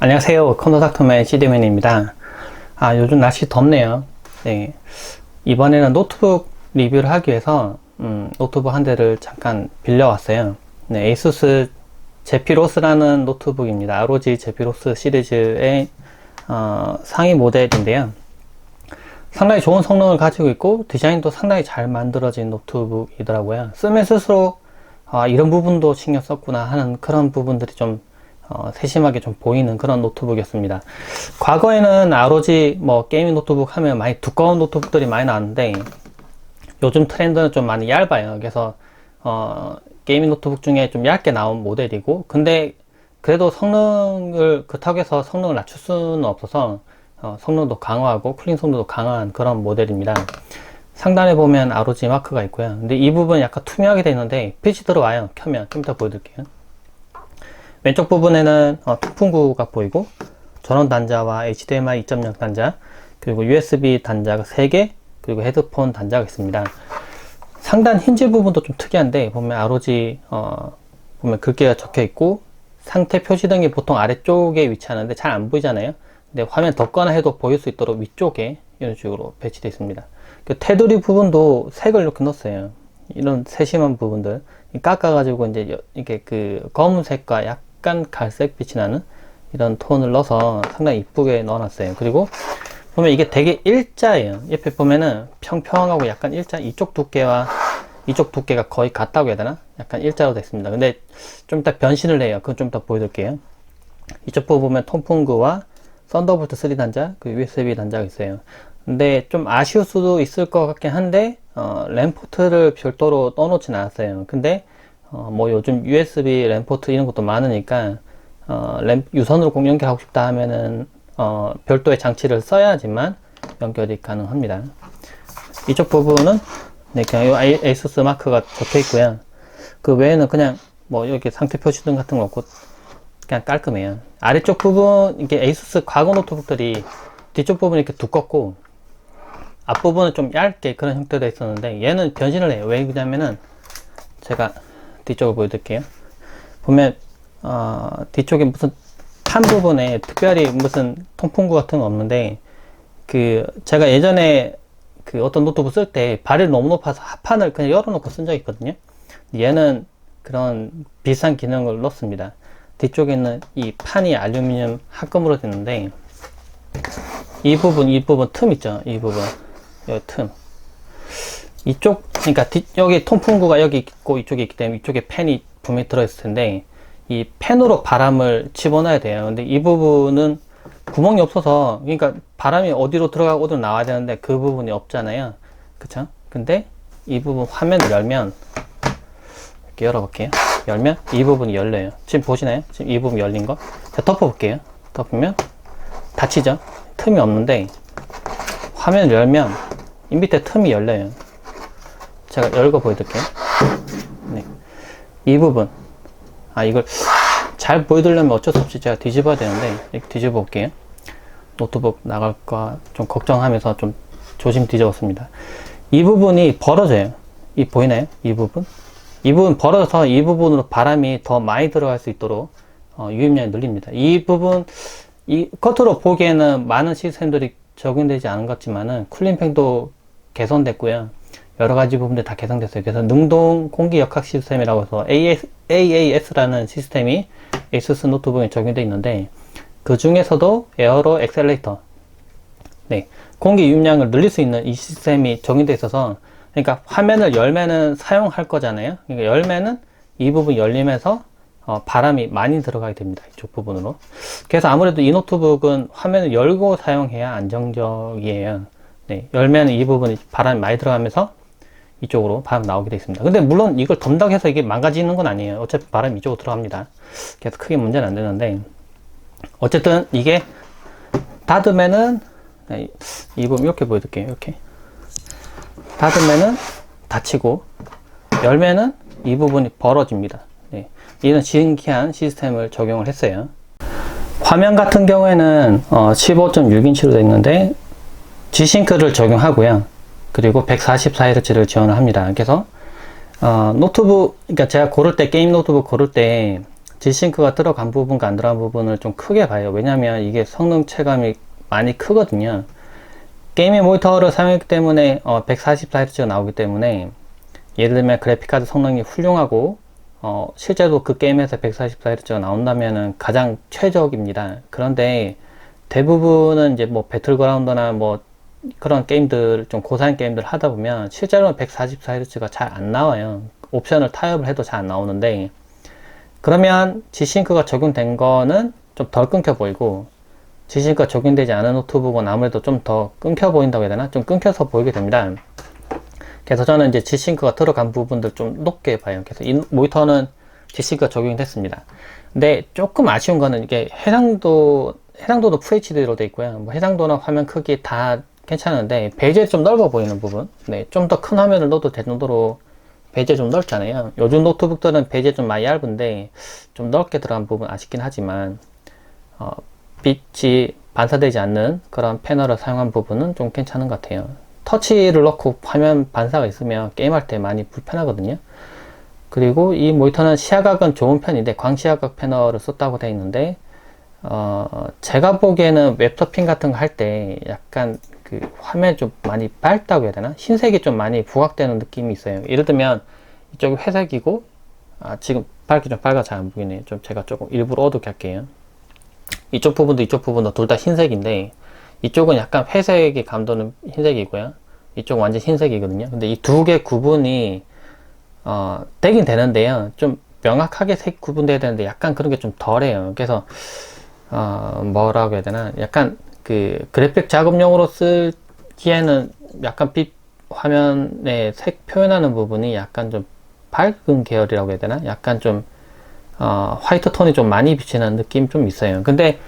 안녕하세요. 컨더닥터맨 CD맨입니다. 요즘 날씨 덥네요. 네. 이번에는 노트북 리뷰를 하기 위해서 노트북 한 대를 잠깐 빌려왔어요. 네, ASUS 제피로스라는 노트북입니다. ROG 제피로스 시리즈의 상위 모델인데요. 상당히 좋은 성능을 가지고 있고 디자인도 상당히 잘 만들어진 노트북이더라고요. 쓰면 쓸수록 이런 부분도 신경 썼구나 하는 그런 부분들이 좀 세심하게 좀 보이는 그런 노트북이었습니다. 과거에는 ROG 게이밍 노트북 하면 많이 두꺼운 노트북들이 많이 나왔는데 요즘 트렌드는 좀 많이 얇아요. 그래서 게이밍 노트북 중에 좀 얇게 나온 모델이고, 근데 그래도 성능을 그렇다고 해서 성능을 낮출 수는 없어서 성능도 강화하고 쿨링 성능도 강한 그런 모델입니다. 상단에 보면 ROG 마크가 있고요. 근데 이 부분 약간 투명하게 되어 있는데 빛이 들어와요. 켜면 좀 이따 보여드릴게요. 왼쪽 부분에는 통풍구가 보이고 전원 단자와 HDMI 2.0 단자, 그리고 USB 단자가 3개, 그리고 헤드폰 단자가 있습니다. 상단 힌지 부분도 좀 특이한데 보면 ROG 보면 글귀가 적혀 있고 상태 표시등이 보통 아래쪽에 위치하는데 잘 안 보이잖아요. 근데 화면 덮거나 해도 보일 수 있도록 위쪽에 이런 식으로 배치되어 있습니다. 그 테두리 부분도 색을 이렇게 넣었어요. 이런 세심한 부분들 깎아가지고 이제 이렇게 그 검은색과 약간 갈색빛이 나는 이런 톤을 넣어서 상당히 이쁘게 넣어놨어요. 그리고 보면 이게 되게 일자예요. 옆에 보면은 평평하고 약간 일자, 이쪽 두께와 이쪽 두께가 거의 같다고 해야 되나? 약간 일자로 됐습니다. 근데 좀 이따 변신을 해요. 그건 좀 이따 보여드릴게요. 이쪽 부분 보면 통풍구와 썬더볼트 3 단자, 그 USB 단자가 있어요. 근데 좀 아쉬울 수도 있을 것 같긴 한데 램 포트를 별도로 떠놓진 않았어요. 근데 요즘 USB 램 포트 이런 것도 많으니까 램 유선으로 꼭 연결하고 싶다 하면은 별도의 장치를 써야지만 연결이 가능합니다. 이쪽 부분은 그냥 ASUS 마크가 적혀 있고요. 그 외에는 그냥 이렇게 상태 표시등 같은 거 없고 그냥 깔끔해요. 아래쪽 부분, 이게 ASUS 과거 노트북들이 뒤쪽 부분이 이렇게 두껍고 앞부분은 좀 얇게 그런 형태로 있었는데 얘는 변신을 해요. 왜 그러냐면은 제가 뒤쪽을 보여드릴게요. 보면 뒤쪽에 무슨 탄 부분에 특별히 무슨 통풍구 같은 거 없는데 제가 예전에 어떤 노트북 쓸 때 발열이 너무 높아서 합판을 그냥 열어놓고 쓴 적이 있거든요. 얘는 그런 비슷한 기능을 넣습니다. 뒤쪽에 있는 이 판이 알루미늄 합금으로 됐는데 이 부분 틈 있죠. 이 부분 여기 틈 이쪽, 그러니까 여기 통풍구가 여기 있고 이쪽에 있기 때문에 이쪽에 팬이 분명히 들어있을 텐데 이 팬으로 바람을 집어넣어야 돼요. 근데 이 부분은 구멍이 없어서, 그러니까 바람이 어디로 들어가고 어디로 나와야 되는데 그 부분이 없잖아요. 그쵸? 근데 이 부분 화면을 열면, 이렇게 열어볼게요. 열면 이 부분이 열려요. 지금 보시나요? 지금 이 부분 열린 거? 자, 덮어볼게요. 덮으면 닫히죠? 틈이 없는데 화면을 열면 이 밑에 틈이 열려요. 제가 열고 보여드릴게요. 네. 이 부분. 이걸 잘 보여드리려면 어쩔 수 없이 제가 뒤집어야 되는데, 이렇게 뒤집어 볼게요. 노트북 나갈까 좀 걱정하면서 좀 조심 뒤집었습니다. 이 부분이 벌어져요. 보이나요? 이 부분? 이 부분 벌어져서 이 부분으로 바람이 더 많이 들어갈 수 있도록 유입량이 늘립니다. 이 부분, 겉으로 보기에는 많은 시스템들이 적용되지 않은 것 같지만은 쿨링팬도 개선됐고요. 여러 가지 부분들이 다 개선됐어요. 그래서 능동 공기 역학 시스템이라고 해서 AAS라는 시스템이 ASUS 노트북에 적용되어 있는데 그 중에서도 에어로 엑셀레이터, 공기 유입량을 늘릴 수 있는 이 시스템이 적용되어 있어서, 그러니까 화면을 열면은 사용할 거잖아요. 그러니까 열면은 이 부분 열리면서 바람이 많이 들어가게 됩니다. 이쪽 부분으로. 그래서 아무래도 이 노트북은 화면을 열고 사용해야 안정적이에요. 열면 이 부분이 바람이 많이 들어가면서 이쪽으로 바람 나오게 되어 있습니다. 근데 물론 이걸 덤다고 해서 이게 망가지는 건 아니에요. 어차피 바람이 이쪽으로 들어갑니다. 그래서 크게 문제는 안 되는데, 어쨌든 이게 닫으면은, 이 부분 이렇게 보여드릴게요. 이렇게 닫으면은 닫히고 열면은 이 부분이 벌어집니다. 이런 신기한 시스템을 적용을 했어요. 화면 같은 경우에는 15.6인치로 되어 있는데 G싱크를 적용하고요. 그리고 144Hz를 지원을 합니다. 그래서 노트북, 그러니까 제가 고를 때, 게임 노트북 고를 때 G싱크가 들어간 부분과 안 들어간 부분을 좀 크게 봐요. 왜냐면 이게 성능 체감이 많이 크거든요. 게이밍 모니터를 사용했기 때문에 144Hz가 나오기 때문에, 예를 들면 그래픽카드 성능이 훌륭하고 실제로 그 게임에서 144Hz가 나온다면은 가장 최적입니다. 그런데 대부분은 이제 뭐 배틀그라운드나 뭐 그런 게임들, 좀 고사양 게임들 하다 보면 실제로는 144Hz가 잘 안 나와요. 옵션을 타협을 해도 잘 안 나오는데, 그러면 G싱크가 적용된 거는 좀 덜 끊겨 보이고, G싱크가 적용되지 않은 노트북은 아무래도 좀 더 끊겨 보인다고 해야 되나? 좀 끊겨서 보이게 됩니다. 그래서 저는 이제 G싱크가 들어간 부분들 좀 높게 봐요. 그래서 이 모니터는 G싱크가 적용이 됐습니다. 근데 조금 아쉬운 거는 이게 해상도도 FHD로 돼 있고요. 뭐 해상도나 화면 크기 다 괜찮은데 베이젤이 좀 넓어 보이는 부분. 네, 좀 더 큰 화면을 넣어도 될 정도로 베이젤 좀 넓잖아요. 요즘 노트북들은 베이젤 좀 많이 얇은데 좀 넓게 들어간 부분 아쉽긴 하지만 빛이 반사되지 않는 그런 패널을 사용한 부분은 좀 괜찮은 것 같아요. 터치를 넣고 화면 반사가 있으면 게임할 때 많이 불편하거든요. 그리고 이 모니터는 시야각은 좋은 편인데 광시야각 패널을 썼다고 되어 있는데 제가 보기에는 웹서핑 같은 거 할 때 약간 그 화면이 좀 많이 밝다고 해야 되나? 흰색이 좀 많이 부각되는 느낌이 있어요. 예를 들면 이쪽이 회색이고 지금 밝기 좀 밝아 잘 안 보이네요. 좀 제가 조금 일부러 어둡게 할게요. 이쪽 부분도 이쪽 부분도 둘 다 흰색인데 이쪽은 약간 회색이 감도는 흰색이고요. 이쪽은 완전 흰색이거든요. 근데 이 두 개 구분이 되긴 되는데요. 좀 명확하게 색 구분돼야 되는데 약간 그런 게 좀 덜해요. 그래서 뭐라고 해야 되나? 약간 그 그래픽 작업용으로 쓰기에는 약간 빛 화면에 색 표현하는 부분이 약간 좀 밝은 계열이라고 해야 되나? 약간 좀 화이트 톤이 좀 많이 비치는 느낌 좀 있어요. 근데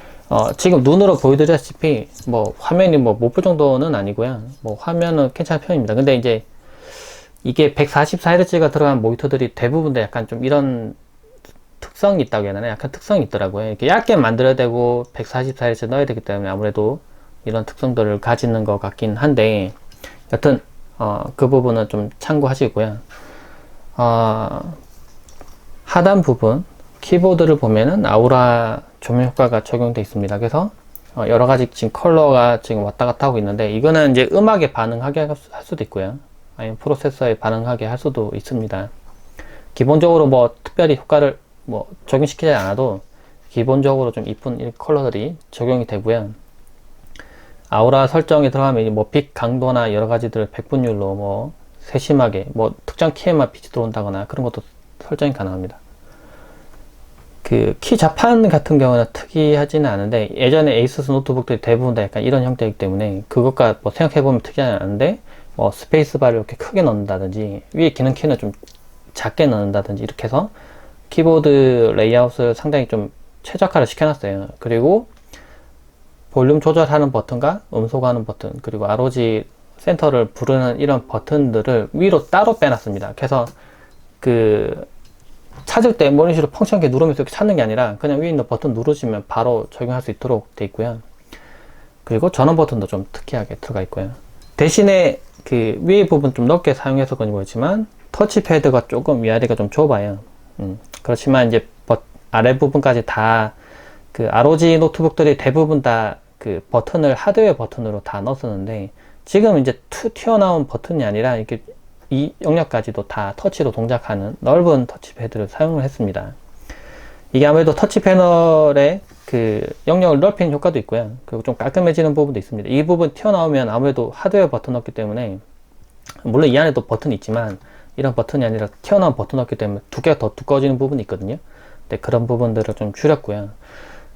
지금 눈으로 보여드렸다시피 뭐 화면이 뭐 못 볼 정도는 아니고요. 뭐 화면은 괜찮은 편입니다. 근데 이제 이게 144Hz가 들어간 모니터들이 대부분 다 약간 좀 이런 특성이 있다고 해야 되나? 약간 특성이 있더라고요. 이렇게 얇게 만들어야 되고 144Hz 넣어야 되기 때문에 아무래도 이런 특성들을 가지는 것 같긴 한데, 여튼 그 부분은 좀 참고하시고요. 하단 부분 키보드를 보면은 아우라 조명 효과가 적용되어 있습니다. 그래서 여러 가지 지금 컬러가 지금 왔다 갔다 하고 있는데, 이거는 이제 음악에 반응하게 할 수도 있고요. 아니면 프로세서에 반응하게 할 수도 있습니다. 기본적으로 뭐 특별히 효과를 뭐 적용시키지 않아도 기본적으로 좀 이쁜 컬러들이 적용이 되고요. 아우라 설정에 들어가면 뭐 빛 강도나 여러 가지들을 백분율로 뭐 세심하게 뭐 특정 키에만 빛이 들어온다거나 그런 것도 설정이 가능합니다. 그 키 자판 같은 경우는 특이하지는 않은데, 예전에 에이수스 노트북들이 대부분 다 약간 이런 형태이기 때문에 그것과 뭐 생각해보면 특이하지 않은데, 뭐 스페이스바를 이렇게 크게 넣는다든지 위에 기능 키는 좀 작게 넣는다든지 이렇게 해서 키보드 레이아웃을 상당히 좀 최적화를 시켜놨어요. 그리고 볼륨 조절하는 버튼과 음소거하는 버튼, 그리고 ROG 센터를 부르는 이런 버튼들을 위로 따로 빼놨습니다. 그래서 그 찾을 때 뭐 이런 식으로 펑션하게 누르면서 이렇게 찾는 게 아니라 그냥 위에 있는 버튼 누르시면 바로 적용할 수 있도록 되어 있고요. 그리고 전원 버튼도 좀 특이하게 들어가 있고요. 대신에 그 위에 부분 좀 넓게 사용해서 그런지 모르지만 터치패드가 조금 위아래가 좀 좁아요. 그렇지만 이제 아래 부분까지 다 그 ROG 노트북들이 대부분 다 그 버튼을 하드웨어 버튼으로 다 넣었었는데, 지금 이제 튀어나온 버튼이 아니라 이렇게 이 영역까지도 다 터치로 동작하는 넓은 터치패드를 사용을 했습니다. 이게 아무래도 터치 패널의 그 영역을 넓히는 효과도 있고요. 그리고 좀 깔끔해지는 부분도 있습니다. 이 부분 튀어나오면 아무래도 하드웨어 버튼 없기 때문에, 물론 이 안에도 버튼이 있지만 이런 버튼이 아니라 튀어나온 버튼 없기 때문에 두께가 더 두꺼워지는 부분이 있거든요. 네, 그런 부분들을 좀 줄였고요.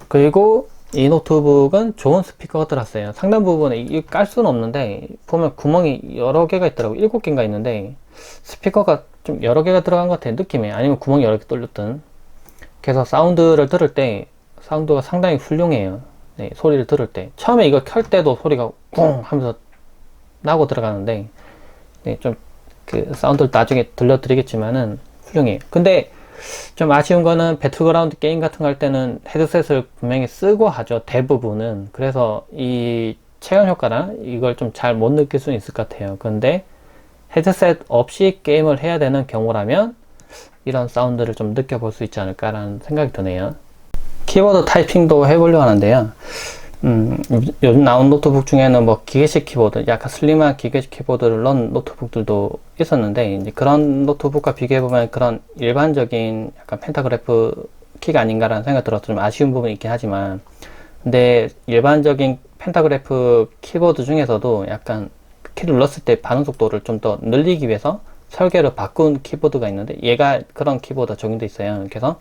그리고 이 노트북은 좋은 스피커가 들었어요. 상단 부분에 깔 수는 없는데 보면 구멍이 여러 개가 있더라고요. 7개인가 있는데 스피커가 좀 여러 개가 들어간 것 같아요. 느낌에. 아니면 구멍이 여러 개 뚫렸든. 그래서 사운드를 들을 때 사운드가 상당히 훌륭해요. 네, 소리를 들을 때 처음에 이걸 켤 때도 소리가 쿵 하면서 나고 들어가는데, 네, 좀 그 사운드를 나중에 들려드리겠지만은 훌륭해요. 근데 좀 아쉬운 거는 배틀그라운드 게임 같은 거 할 때는 헤드셋을 분명히 쓰고 하죠, 대부분은. 그래서 이 체감 효과나 이걸 좀 잘 못 느낄 수는 있을 것 같아요. 근데 헤드셋 없이 게임을 해야 되는 경우라면 이런 사운드를 좀 느껴볼 수 있지 않을까라는 생각이 드네요. 키보드 타이핑도 해보려고 하는데요. 요즘 나온 노트북 중에는 뭐 기계식 키보드, 약간 슬림한 기계식 키보드를 넣은 노트북들도 있었는데, 이제 그런 노트북과 비교해보면 그런 일반적인 약간 펜타그래프 키가 아닌가라는 생각이 들어서 좀 아쉬운 부분이 있긴 하지만, 근데 일반적인 펜타그래프 키보드 중에서도 약간 키를 눌렀을 때 반응 속도를 좀 더 늘리기 위해서 설계를 바꾼 키보드가 있는데, 얘가 그런 키보드가 적용돼 있어요. 그래서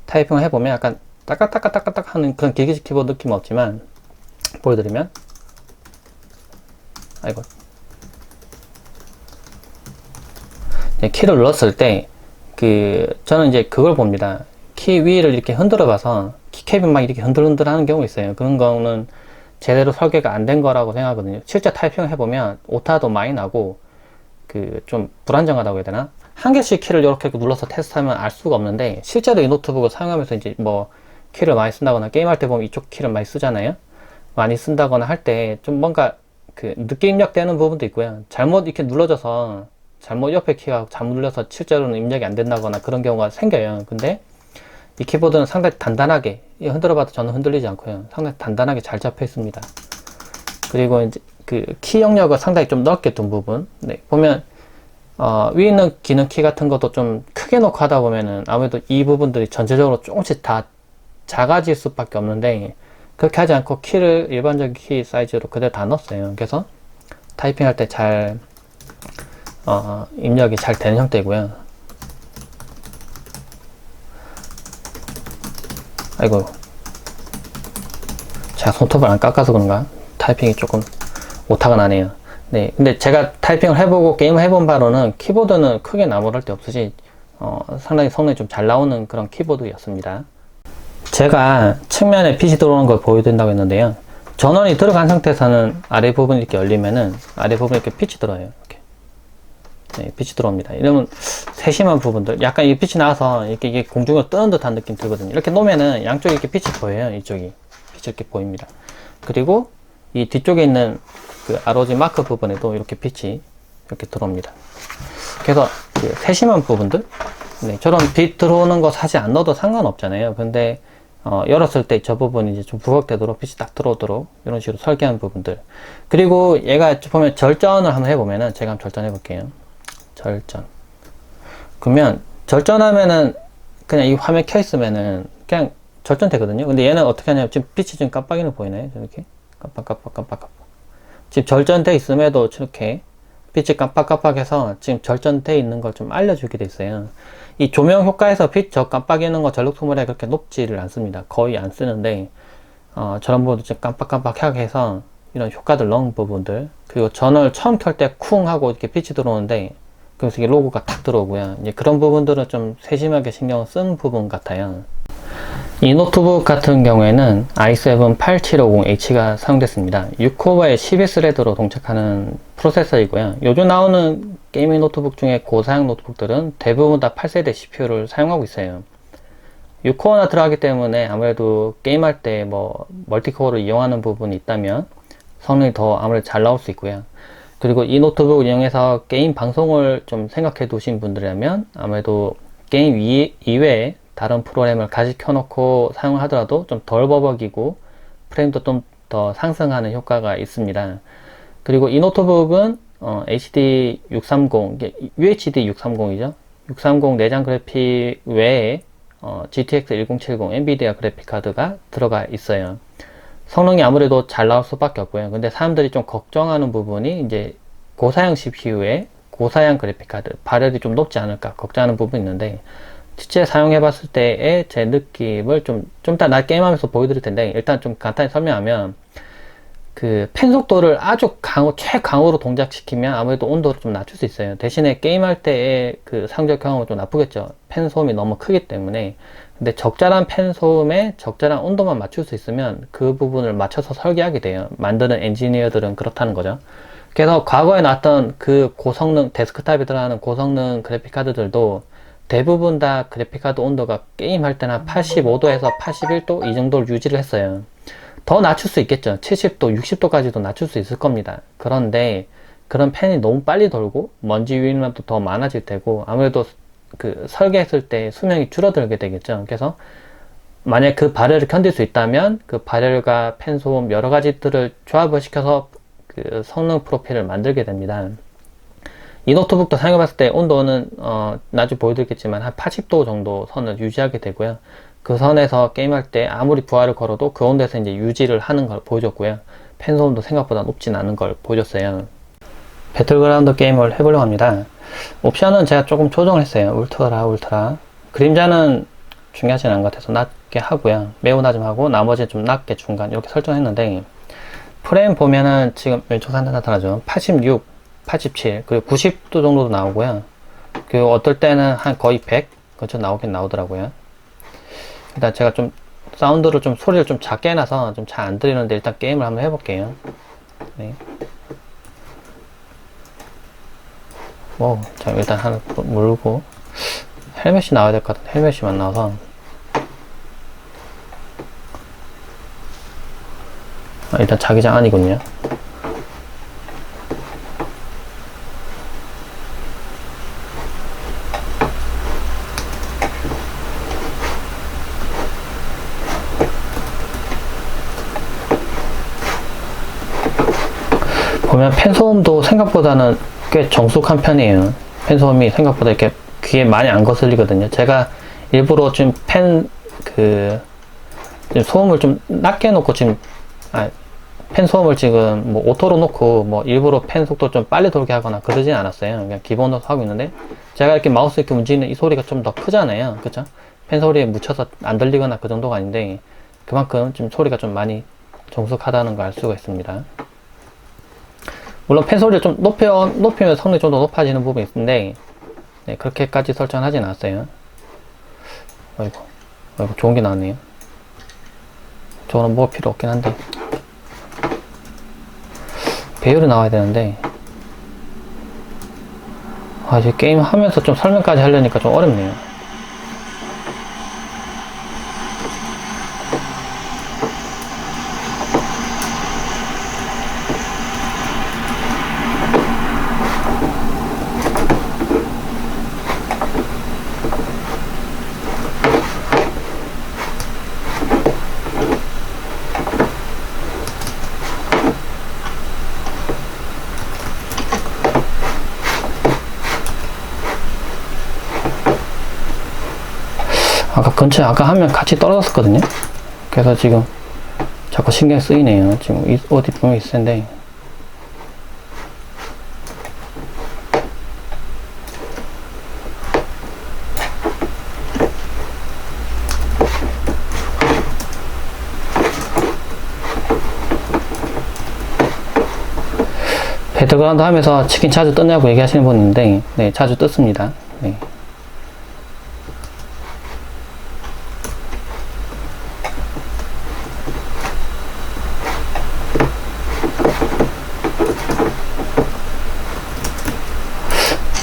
타이핑을 해보면 약간 따깍따깍따깍 하는 그런 기계식 키보드 느낌은 없지만, 보여드리면, 아이고, 키를 눌렀을 때 저는 이제 그걸 봅니다. 키 위를 이렇게 흔들어 봐서 키캡이 막 이렇게 흔들흔들 하는 경우가 있어요. 그런 거는 제대로 설계가 안 된 거라고 생각하거든요. 실제 타이핑을 해보면 오타도 많이 나고 좀 불안정하다고 해야 되나? 한 개씩 키를 이렇게 눌러서 테스트하면 알 수가 없는데, 실제로 이 노트북을 사용하면서 이제 뭐 키를 많이 쓴다거나 게임할 때 보면 이쪽 키를 많이 쓰잖아요. 많이 쓴다거나 할 때 좀 뭔가 늦게 입력되는 부분도 있고요. 잘못 이렇게 눌러져서 잘못 옆에 키가 잘못 눌려서 실제로는 입력이 안 된다거나 그런 경우가 생겨요. 근데 이 키보드는 상당히 단단하게, 흔들어 봐도 저는 흔들리지 않고요. 상당히 단단하게 잘 잡혀 있습니다. 그리고 이제 키 영역을 상당히 좀 넓게 둔 부분. 네, 보면 위에 있는 기능 키 같은 것도 좀 크게 놓고 하다 보면은 아무래도 이 부분들이 전체적으로 조금씩 다 작아질 수밖에 없는데, 그렇게 하지 않고 키를 일반적인 키 사이즈로 그대로 다 넣었어요. 그래서 타이핑할 때 잘 입력이 잘 되는 형태고요. 아이고, 제가 손톱을 안 깎아서 그런가 타이핑이 조금 오타가 나네요. 네, 근데 제가 타이핑을 해보고 게임을 해본 바로는 키보드는 크게 나무랄 데 없으시 상당히 성능이 좀 잘 나오는 그런 키보드였습니다. 제가 측면에 빛이 들어오는 걸 보여드린다고 했는데요. 전원이 들어간 상태에서는 아래 부분이 이렇게 열리면은 아래 부분에 이렇게 빛이 들어요. 이렇게. 네, 빛이 들어옵니다. 이러면 세심한 부분들, 약간 이 빛이 나와서 이게 공중으로 뜨는 듯한 느낌 들거든요. 이렇게 놓으면은 양쪽에 이렇게 빛이 보여요. 이쪽이 빛이 이렇게 보입니다. 그리고 이 뒤쪽에 있는 아로지 마크 부분에도 이렇게 빛이 이렇게 들어옵니다. 그래서 세심한 부분들, 네, 저런 빛 들어오는 거 사실 안 넣어도 상관없잖아요. 근데 열었을 때 저 부분이 이제 좀 부각되도록 빛이 딱 들어오도록 이런 식으로 설계한 부분들. 그리고 얘가 보면 절전을 한번 해보면은, 제가 한번 절전해 볼게요. 절전. 그러면 절전하면은 그냥 이 화면 켜 있으면은 그냥 절전되거든요. 근데 얘는 어떻게 하냐면, 지금 빛이 지금 깜빡이는 보이나요? 이렇게 깜빡. 지금 절전돼 있음에도 저렇게 빛이 깜빡깜빡해서 지금 절전돼 있는 걸 좀 알려주게 돼 있어요. 이 조명 효과에서 빛 깜빡이는 거 전력 소모량이 그렇게 높지를 않습니다. 거의 안 쓰는데, 저런 부분도 좀 깜빡깜빡하게 해서 이런 효과들 넣은 부분들, 그리고 전원을 처음 켤 때 쿵 하고 이렇게 빛이 들어오는데, 그래서 이게 로고가 탁 들어오고요. 이제 그런 부분들은 좀 세심하게 신경을 쓴 부분 같아요. 이 노트북 같은 경우에는 i7 8750H가 사용됐습니다. 6코어에 12스레드로 동작하는 프로세서이고요. 요즘 나오는 게이밍 노트북 중에 고사양 노트북들은 대부분 다 8세대 CPU를 사용하고 있어요. 6코어나 들어가기 때문에 아무래도 게임할 때 뭐 멀티코어를 이용하는 부분이 있다면 성능이 더 아무래도 잘 나올 수 있고요. 그리고 이 노트북을 이용해서 게임 방송을 좀 생각해 두신 분들이라면 아무래도 게임 이외에 다른 프로그램을 같이 켜놓고 사용을 하더라도 좀 덜 버벅이고 프레임도 좀 더 상승하는 효과가 있습니다. 그리고 이 노트북은 HD 630, UHD 630이죠. 630 내장 그래픽 외에 GTX 1070 엔비디아 그래픽 카드가 들어가 있어요. 성능이 아무래도 잘 나올 수밖에 없고요. 근데 사람들이 좀 걱정하는 부분이 이제 고사양 CPU에 고사양 그래픽 카드 발열이 좀 높지 않을까 걱정하는 부분이 있는데, 실제 사용해 봤을 때의 제 느낌을 좀 이따 나 게임하면서 보여드릴 텐데, 일단 좀 간단히 설명하면, 펜 속도를 아주 최강으로 동작시키면 아무래도 온도를 좀 낮출 수 있어요. 대신에 게임할 때의 사용적 경험은 좀 나쁘겠죠. 펜 소음이 너무 크기 때문에. 근데 적절한 펜 소음에 적절한 온도만 맞출 수 있으면 그 부분을 맞춰서 설계하게 돼요. 만드는 엔지니어들은 그렇다는 거죠. 그래서 과거에 나왔던 고성능, 데스크탑에 들어가는 고성능 그래픽카드들도 대부분 다 그래픽카드 온도가 게임할 때는 85도에서 81도 이 정도를 유지를 했어요. 더 낮출 수 있겠죠. 70도, 60도까지도 낮출 수 있을 겁니다. 그런데 그런 팬이 너무 빨리 돌고 먼지 유인량도 더 많아질 테고, 아무래도 설계했을 때 수명이 줄어들게 되겠죠. 그래서 만약 그 발열을 견딜 수 있다면 그 발열과 팬 소음 여러 가지들을 조합을 시켜서 그 성능 프로필을 만들게 됩니다. 이 노트북도 사용해봤을 때 온도는 나중에 보여드리겠지만 한 80도 정도 선을 유지하게 되고요. 그 선에서 게임할 때 아무리 부하를 걸어도 그 온도에서 이제 유지를 하는 걸 보여줬고요. 팬 소음도 생각보다 높진 않은 걸 보여줬어요. 배틀그라운드 게임을 해보려고 합니다. 옵션은 제가 조금 조정을 했어요. 울트라. 그림자는 중요하진 않은 것 같아서 낮게 하고요. 매우 낮음 하고 나머지는 좀 낮게 중간 이렇게 설정했는데, 프레임 보면은 지금 왼쪽 상단 나타나죠. 86, 87 그리고 90도 정도도 나오고요. 그 어떨 때는 한 거의 100 그쵸 나오긴 나오더라고요. 일단 제가 좀 사운드를 좀 소리를 좀 작게 해놔서 좀 잘 안 들리는데 일단 게임을 한번 해볼게요. 네. 자 일단 하나 물고 헬멧이 나와야 될 것 같은데 헬멧이 안 나와서 일단 자기장 아니군요. 보면 팬 소음도 생각보다는 꽤 정숙한 편이에요. 팬 소음이 생각보다 이렇게 귀에 많이 안 거슬리거든요. 제가 일부러 좀 소음을 좀 낮게 놓고 팬 소음을 지금 뭐 오토로 놓고 뭐 일부러 팬 속도 좀 빨리 돌게 하거나 그러진 않았어요. 그냥 기본으로 하고 있는데 제가 이렇게 마우스 이렇게 움직이는 이 소리가 좀 더 크잖아요. 그쵸? 팬 소리에 묻혀서 안 들리거나 그 정도가 아닌데 그만큼 좀 소리가 좀 많이 정숙하다는 걸 알 수가 있습니다. 물론 팬 소리를 좀 높이면 성능이 좀 더 높아지는 부분이 있는데 네, 그렇게까지 설정하진 않았어요. 아이고 좋은 게 나왔네요. 저거는 뭐가 필요 없긴 한데 배열이 나와야 되는데 이제 게임 하면서 좀 설명까지 하려니까 좀 어렵네요. 근처에 아까 하면 같이 떨어졌었거든요. 그래서 지금 자꾸 신경 쓰이네요. 지금 어디 분명히 있을 텐데. 배틀그라운드 하면서 치킨 자주 떴냐고 얘기하시는 분 있는데, 네, 자주 떴습니다. 네.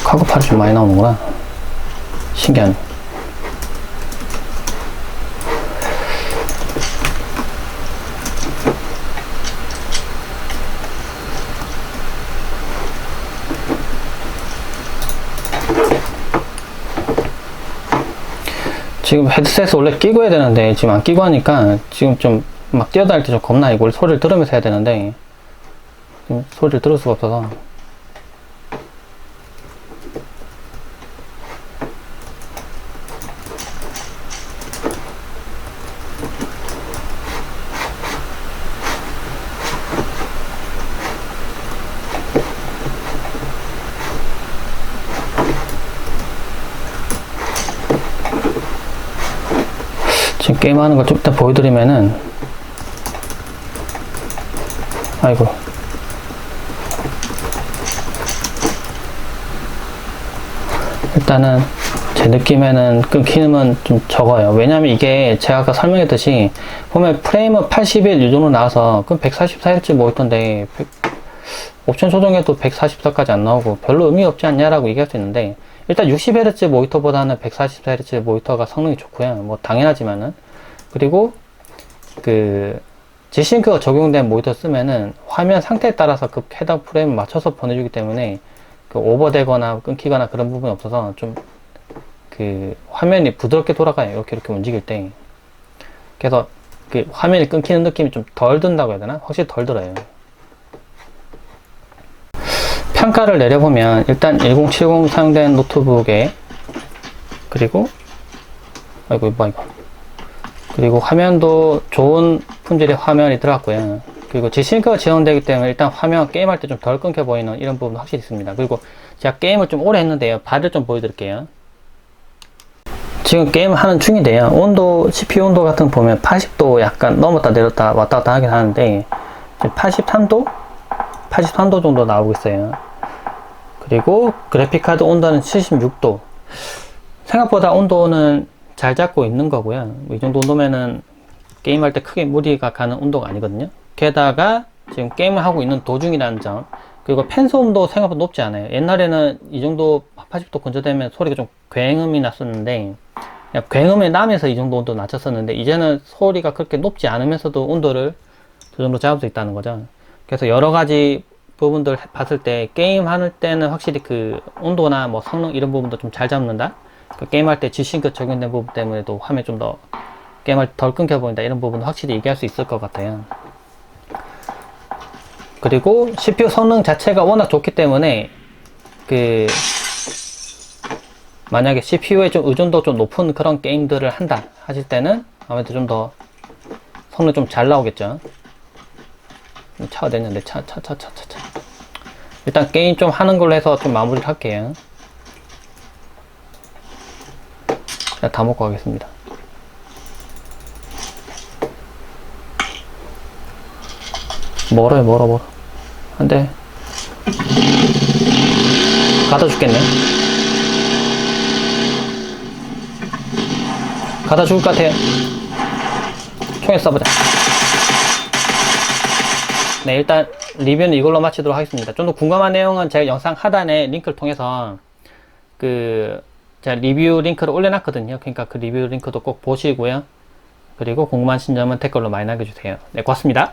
카고팔이 좀 많이 나오는구나. 신기하네. 지금 헤드셋을 원래 끼고 해야 되는데 지금 안 끼고 하니까 지금 좀 막 뛰어다닐 때 좀 겁나. 이걸 소리를 들으면서 해야 되는데 지금 소리를 들을 수가 없어서 지금 게임하는 걸 좀 이따 보여드리면은 아이고 일단은 제 느낌에는 끊기는 좀 적어요. 왜냐면 이게 제가 아까 설명했듯이 보면 프레임은 81 이 정도 나와서 그럼 144Hz 뭐 있던데 옵션 조정해도 144까지 안 나오고 별로 의미 없지 않냐라고 얘기할 수 있는데 일단 60Hz 모니터보다는 144Hz 모니터가 성능이 좋고요. 뭐 당연하지만은 그리고 그 G싱크가 적용된 모니터 쓰면은 화면 상태에 따라서 그 해당 프레임을 맞춰서 보내주기 때문에 그 오버되거나 끊기거나 그런 부분이 없어서 좀 그 화면이 부드럽게 돌아가요. 이렇게 움직일 때. 그래서 그 화면이 끊기는 느낌이 좀 덜 든다고 해야 되나? 확실히 덜 들어요. 평가를 내려보면 일단 1070 사용된 노트북에 그리고 아이고 이거 그리고 화면도 좋은 품질의 화면이 들어갔고요. 그리고 G싱크가 지원되기 때문에 일단 화면 게임할 때 좀 덜 끊겨 보이는 이런 부분도 확실히 있습니다. 그리고 제가 게임을 좀 오래 했는데요. 발을 좀 보여드릴게요. 지금 게임을 하는 중인데요. 온도, CPU 온도 같은 거 보면 80도 약간 넘었다 내렸다 왔다 갔다 하긴 하는데 83도? 83도 정도 나오고 있어요. 그리고 그래픽카드 온도는 76도. 생각보다 온도는 잘 잡고 있는 거고요. 이 정도 온도면은 게임할 때 크게 무리가 가는 온도가 아니거든요. 게다가 지금 게임을 하고 있는 도중이라는 점, 그리고 팬 소음도 생각보다 높지 않아요. 옛날에는 이 정도 80도 건조되면 소리가 좀 굉음이 났었는데, 그냥 굉음이 나면서 이 정도 온도 낮췄었는데, 이제는 소리가 그렇게 높지 않으면서도 온도를 저 정도 잡을 수 있다는 거죠. 그래서 여러 가지 부분들 봤을 때 게임 할 때는 확실히 그 온도나 뭐 성능 이런 부분도 좀 잘 잡는다. 그 게임할 때 G싱크 적용된 부분 때문에도 화면이 좀 더 게임할 때 덜 끊겨 보인다 이런 부분도 확실히 얘기할 수 있을 것 같아요. 그리고 CPU 성능 자체가 워낙 좋기 때문에 그 만약에 CPU에 좀 의존도 좀 높은 그런 게임들을 한다 하실 때는 아무래도 좀 더 성능 좀 잘 나오겠죠. 차가 됐는데 차. 일단 게임 좀 하는 걸로 해서 좀 마무리를 할게요. 다 먹고 가겠습니다. 멀어. 안 돼. 가다 죽겠네. 가다 죽을 것 같아요. 총에 쏴보자. 네, 일단 리뷰는 이걸로 마치도록 하겠습니다. 좀 더 궁금한 내용은 제가 영상 하단에 링크를 통해서 제가 리뷰 링크를 올려놨거든요. 그러니까 그 리뷰 링크도 꼭 보시고요. 그리고 궁금하신 점은 댓글로 많이 남겨주세요. 네, 고맙습니다.